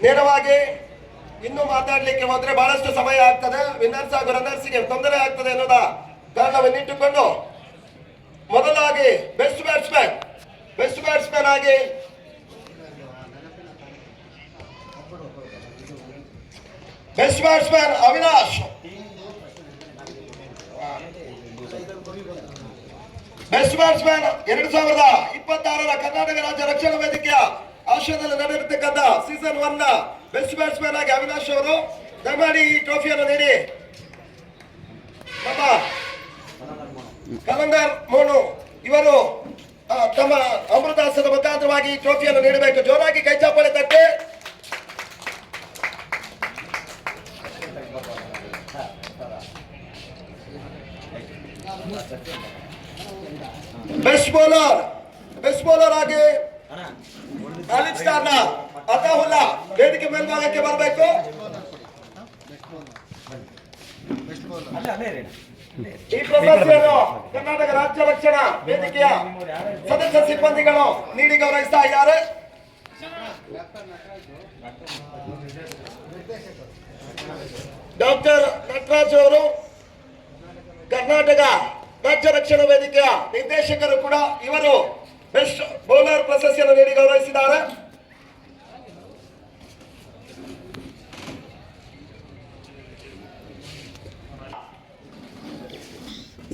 ನೇರವಾಗಿ ಇನ್ನು ಮಾತಾಡ್ಲಿಕ್ಕೆ ಹೋದ್ರೆ ಬಹಳಷ್ಟು ಸಮಯ ಆಗ್ತದೆ, ವಿನ್ನರ್ಸ್ ಹಾಗೂ ರನ್ನರ್ಸ್ಗೆ ತೊಂದರೆ ಆಗ್ತದೆ ಅನ್ನೋದ ಕಾರಣವನ್ನಿಟ್ಟುಕೊಂಡು ಮೊದಲಾಗಿ ಬೆಸ್ಟ್ ಬ್ಯಾಟ್ಸ್ಮನ್ ಆಗಿ ಅವಿನಾಶ್, ಬೆಸ್ಟ್ ಬ್ಯಾಟ್ಸ್ಮನ್ 2026ರ ಕರ್ನಾಟಕ ರಾಜ್ಯ ರಕ್ಷಣಾ ವೇದಿಕೆಯ ಆಶ್ರಯದಲ್ಲಿ ನಡೆದಿರ್ತಕ್ಕಂಥ ಸೀಸನ್ 1 ನ ಬೆಸ್ಟ್ ಬ್ಯಾಟ್ಸ್ಮನ್ ಆಗಿ ಅವಿನಾಶ್ ಅವರು ದಯಮಾಡಿ ಈ ಟ್ರೋಫಿಯನ್ನು ನೀಡಿ ನಮ್ಮ ಕಲಂದರ್ ಮೋನು ಇವರು ತಮ್ಮ ಅಮೃತಾಸದ ಮುಖಾಂತರವಾಗಿ ಈ ಟ್ರೋಫಿಯನ್ನು ನೀಡಬೇಕು. ಜೋರಾಗಿ ಕೈ ಚಾಪಳೆ ತಟ್ಟೆ. ಬೆಸ್ಟ್ ಬೌಲರ್ ಆಗಿ ಆಲಿಫ್ ಸ್ಟಾರ್ನ ಅತಾಹುಲ್ಲಾ ವೇದಿಕೆ ಮೇಲ್ಭಾಗಕ್ಕೆ ಬರಬೇಕು. ಈ ಪ್ರಶಸ್ತಿಯನ್ನು ಕರ್ನಾಟಕ ರಾಜ್ಯ ರಕ್ಷಣಾ ವೇದಿಕೆಯ ಸದಸ್ಯ ಸಿಬ್ಬಂದಿಗಳು ನೀಡಿ ಗೌರವಿಸ್ತಾ ಇದ್ದಾರೆ. ಡಾಕ್ಟರ್ ನಟರಾಜ್ ಅವರು ಕರ್ನಾಟಕ ರಾಜ್ಯ ರಕ್ಷಣಾ ವೇದಿಕೆಯ ನಿರ್ದೇಶಕರು ಕೂಡ ಇವರು ಬೆಸ್ಟ್ ಬೌಲರ್ ಪ್ರಶಸ್ತಿಯನ್ನು ನೀಡಿ ಗೌರವಿಸಿದ್ದಾರೆ.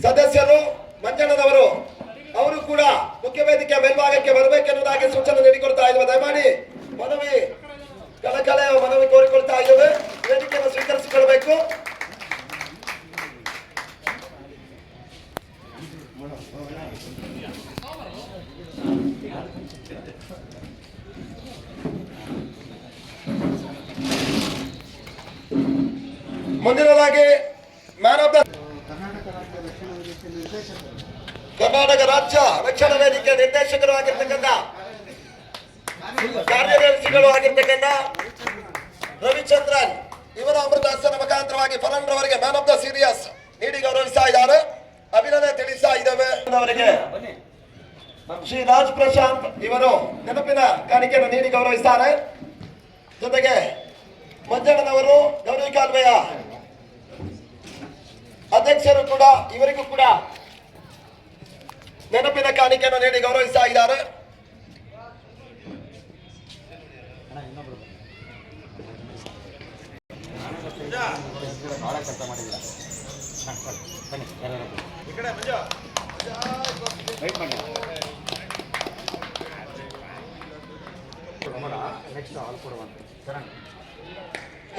ಸದಸ್ಯರು ಮಂಜಣ್ಣನವರು ಅವರು ಕೂಡ ಮುಖ್ಯ ವೇದಿಕೆಯ ಮೇಲ್ಭಾಗಕ್ಕೆ ಬರಬೇಕೆನ್ನುವುದಾಗಿ ಸೂಚನೆ ನೀಡಿಕೊಳ್ತಾ ಇದ್ದೇವೆ. ದಯಮಾಡಿ ಕಳಕಳೆಯ ಮನವಿ ಕೋರಿಕೊಳ್ತಾ ಇದ್ದೇವೆ. ವೇದಿಕೆಯನ್ನು ಸ್ವೀಕರಿಸಿಕೊಳ್ಳಬೇಕು. ಮುಂದಿನದಾಗಿ ಮ್ಯಾನ್ ಆಫ್ ದ ಕರ್ನಾಟಕ ರಾಜ್ಯ ರಕ್ಷಣಾ ವೇದಿಕೆ ನಿರ್ದೇಶಕರು ಆಗಿರ್ತಕ್ಕಂಥ ಕಾರ್ಯದರ್ಶಿಗಳು ಆಗಿರ್ತಕ್ಕಂಥ ರವಿಚಂದ್ರನ್ ಇವರ ಅಮೃತಾಸನ ಮುಖಾಂತರವಾಗಿ ಫಲಂಡ್ರವರಿಗೆ ಮ್ಯಾನ್ ಆಫ್ ದ ಸೀರಿಯಸ್ ನೀಡಿ ಗೌರವಿಸ್ತಾ ಇದ್ದಾರೆ. ಅಭಿನಂದನೆ ತಿಳಿಸ್ತಾ ಇದ್ದೇವೆ. ಅವರಿಗೆ ಶ್ರೀ ರಾಜ್ ಪ್ರಶಾಂತ್ ಇವರು ನೆನಪಿನ ಕಾಣಿಕೆಯನ್ನು ನೀಡಿ ಗೌರವಿಸ್ತಾರೆ. ಜೊತೆಗೆ ಮಂಜಣ್ಣನವರು ಗೌರವಿ ಕಾಲುವೆಯ ಅಧ್ಯಕ್ಷರು ಕೂಡ ಇವರಿಗೂ ಕೂಡ ನೆನಪಿನ ಕಾಣಿಕೆಯನ್ನು ನೀಡಿ ಗೌರವಿಸ್ತಾ ಇದ್ದಾರೆ.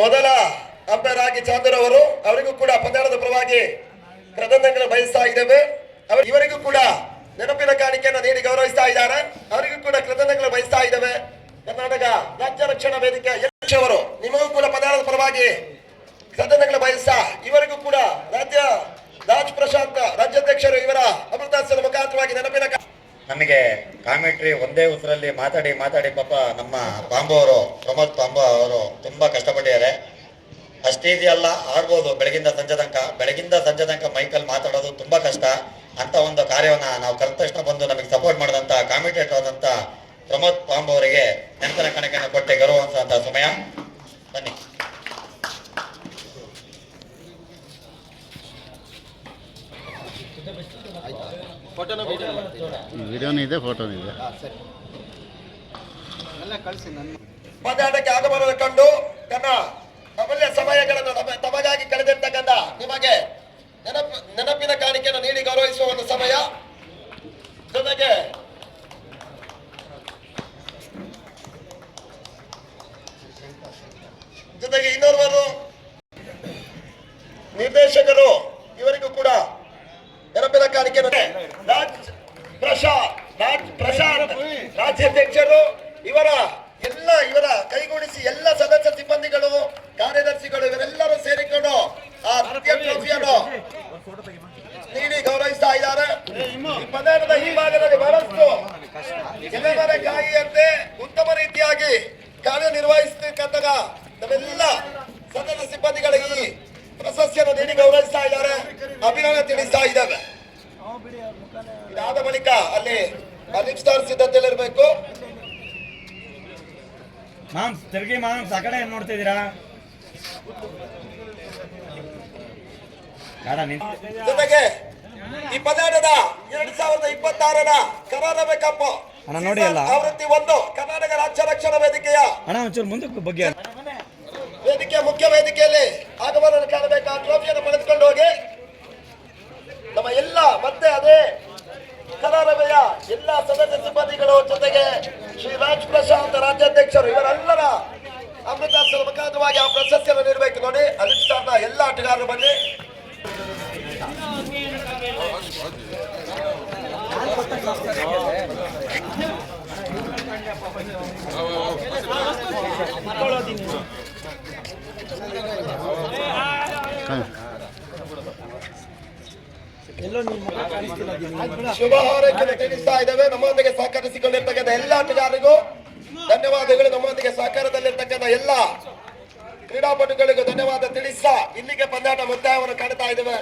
ಮೊದಲ ಅಂಪೈರ್ ಆಗಿ ಚಾಂದರ್ ಅವರು ಅವರಿಗೂ ಕೂಡ ಪಂದ್ಯಾಟದ ಪರವಾಗಿ ಕೃತಜ್ಞತೆಗಳನ್ನು ಬಯಸ್ತಾ ಇದ್ದೇವೆ. ಇವರಿಗೂ ಕೂಡ ನೆನಪಿನ ಕಾಣಿಕೆಯನ್ನು ನೀಡಿ ಗೌರವಿಸ್ತಾ ಇದ್ದಾರೆ. ಅವರಿಗೂ ಕೂಡ ಕೃತಜ್ಞತೆಗಳನ್ನು ಬಯಸ್ತಾ ಇದ್ದೇವೆ. ಕರ್ನಾಟಕ ರಾಜ್ಯ ರಕ್ಷಣಾ ವೇದಿಕೆ ಅವರು ನಿಮಗೂ ಕೂಡ ಪಂದ್ಯಾಟದ ಪರವಾಗಿ ಕೃತಜ್ಞತೆಗಳನ್ನು ಬಯಸ್ತಾ ಇವರಿಗೂ ಕೂಡ ರಾಜ್ ಪ್ರಶಾಂತ್ ರಾಜ್ಯಾಧ್ಯಕ್ಷರು ಇವರ ಅಮೃತಾಸನ ಮುಖಾಂತರವಾಗಿ ನೆನಪಿನ ನಮಗೆ ಕಾಮೆಂಟ್ರಿ ಒಂದೇ ಉತ್ತರಲ್ಲಿ ಮಾತಾಡಿ ಪಾಪ ನಮ್ಮ ಪಾಂಬು ಅವರು ಪ್ರಮೋದ್ ಪಾಂಬು ಅವರು ತುಂಬಾ ಕಷ್ಟಪಟ್ಟಿದ್ದಾರೆ. ಅಷ್ಟೀಸಿ ಅಲ್ಲ, ಆಡ್ಬೋದು ಬೆಳಗಿಂದ ಸಂಜೆ ತನಕ ಮೈಕಲ್ಲಿ ಮಾತಾಡೋದು ತುಂಬಾ ಕಷ್ಟ. ಅಂತ ಒಂದು ಕಾರ್ಯವನ್ನ ನಾವು ಕರೆದ ತಕ್ಷಣ ಬಂದು ನಮಗೆ ಸಪೋರ್ಟ್ ಮಾಡಿದಂತ ಕಾಮೆಂಟೇಟರ್ ಆದಂತ ಪ್ರಮೋದ್ ಪಾಂಬು ಅವರಿಗೆ ನೆನಪಿನ ಕಣಕನ್ನು ಕೊಟ್ಟೆ ಗೌರವಿಸುವಂತ ಸಮಯ. ಬನ್ನಿ. ವಿಡಿಯೋನೂ ಇದೆ, ಫೋಟೋನೂ ಇದೆ. ಪಂದ್ಯಾಟಕ್ಕೆ ಆಗಮನ ಕಂಡು ತನ್ನ ಅಮೂಲ್ಯ ಸಮಯಗಳನ್ನು ತಮಗಾಗಿ ಕಳೆದಿರ್ತಕ್ಕಂಥ ನಿಮಗೆ ನೆನಪಿನ ಕಾಣಿಕೆಯನ್ನು ನೀಡಿ ಗೌರವಿಸುವ ಒಂದು ಸಮಯ. ಜೊತೆಗೆ ಇನ್ನೋರ್ವರು ನಿರ್ದೇಶಕರು ಇವರಿಗೂ ಕೂಡ ನೆನಪಿನ ಕಾಣಿಕೆಯನ್ನು ಪ್ರಶಾಂತ್ ರಾಜ್ಯಾಧ್ಯಕ್ಷರು ಇವರ ಕೈಗೂಡಿಸಿ ಎಲ್ಲ ಸದಸ್ಯ ಸಿಬ್ಬಂದಿಗಳು ಕಾರ್ಯದರ್ಶಿಗಳು ಇವರೆಲ್ಲರೂ ಸೇರಿಕೊಂಡು ಆ ಟ್ರೋಫಿಯನ್ನು ನೀಡಿ ಗೌರವಿಸ್ತಾ ಇದ್ದಾರೆ. ಈ ಪಂದ್ಯದ ಈ ಭಾಗದಲ್ಲಿ ಬಹಳಷ್ಟು ಕಾಯಿಯಂತೆ ಉತ್ತಮ ರೀತಿಯಾಗಿ ಕಾರ್ಯನಿರ್ವಹಿಸತಕ್ಕಂಥ ನಮ್ಮೆಲ್ಲ ಸದಸ್ಯ ಸಿಬ್ಬಂದಿಗಳಿಗೆ ಈ ಪ್ರಶಸ್ತಿಯನ್ನು ನೀಡಿ ಗೌರವಿಸ್ತಾ ಇದ್ದಾರೆ. ಅಭಿನಂದನೆ ತಿಳಿಸ್ತಾ ಇದ್ದಾವೆ. ಇದಾದ ಬಳಿಕ ಅಲ್ಲಿ ಅಲಿಫ್ ಸ್ಟಾರ್ ಸಿದ್ಧತೆಯಲ್ಲಿರಬೇಕು. ಮಾಮ್ಸ್ ತಿರ್ಗಿ ಮಾಮ್ಸ್ ಆ ಕಡೆ ಏನ್ ನೋಡ್ತಿದ್ದೀರಾ? ಬೇಡ ನಿನ್ ಜೊತೆಗೆ ಈ ಪಂದ್ಯಾಟದ 2026ರ ಕರ್ನಾಟಕ ಕಪ್ ಅಣ್ಣ ನೋಡಿ ಅಲ್ಲ. ಆವೃತ್ತಿ 1 ಕರ್ನಾಟಕ ರಾಜ್ಯ ರಕ್ಷಣಾ ವೇದಿಕೆಯ ಅಣ್ಣ ಒಂಚೂರು ಮುಂದಕ್ಕೆ ಬಗ್ಗೆ ವೇದಿಕೆಯ ಮುಖ್ಯ ವೇದಿಕೆಯಲ್ಲಿ ಆಗಮನ ಕಾಣಬೇಕಾದ ಟ್ರೋಫಿಯನ್ನು ಪಡೆದುಕೊಂಡು ಹೋಗಿ ನಮ್ಮ ಎಲ್ಲ ಮತ್ತೆ ಅದೇ ಕಲಾರವೆಯ ಎಲ್ಲ ಸದಸ್ಯ ಸಿಬ್ಬಂದಿಗಳು ಜೊತೆಗೆ ಶ್ರೀ ರಾಜ್ ಪ್ರಶಾಂತ್ ರಾಜ್ಯಾಧ್ಯಕ್ಷರು ಇವರೆಲ್ಲರ ಅಮೃತಾಸ್ತ್ರ ಮುಖಾಂತರವಾಗಿ ಆ ಪ್ರಶಸ್ತಿಯನ್ನು ನೀಡಬೇಕು ನೋಡಿ. ಅಧಿಷ್ಠಾನ ಎಲ್ಲ ಆಟಗಾರರು ಬನ್ನಿ. ಶುಭ ಹಾರೈಕೆಯನ್ನು ತಿಳಿಸ್ತಾ ಇದ್ದೇವೆ. ನಮ್ಮೊಂದಿಗೆ ಸಹಕರಿಸಿಕೊಂಡಿರ್ತಕ್ಕಂಥ ಎಲ್ಲ ಆಟಗಾರರಿಗೂ ಧನ್ಯವಾದಗಳು. ನಮ್ಮೊಂದಿಗೆ ಸಹಕಾರದಲ್ಲಿರ್ತಕ್ಕಂಥ ಎಲ್ಲ ಕ್ರೀಡಾಪಟುಗಳಿಗೂ ಧನ್ಯವಾದ ತಿಳಿಸ್ತಾ ಇಲ್ಲಿಗೆ ಪಂದ್ಯಾಟ ಮುಕ್ತಾಯವನ್ನು ಕಾಣ್ತಾ ಇದ್ದೇವೆ.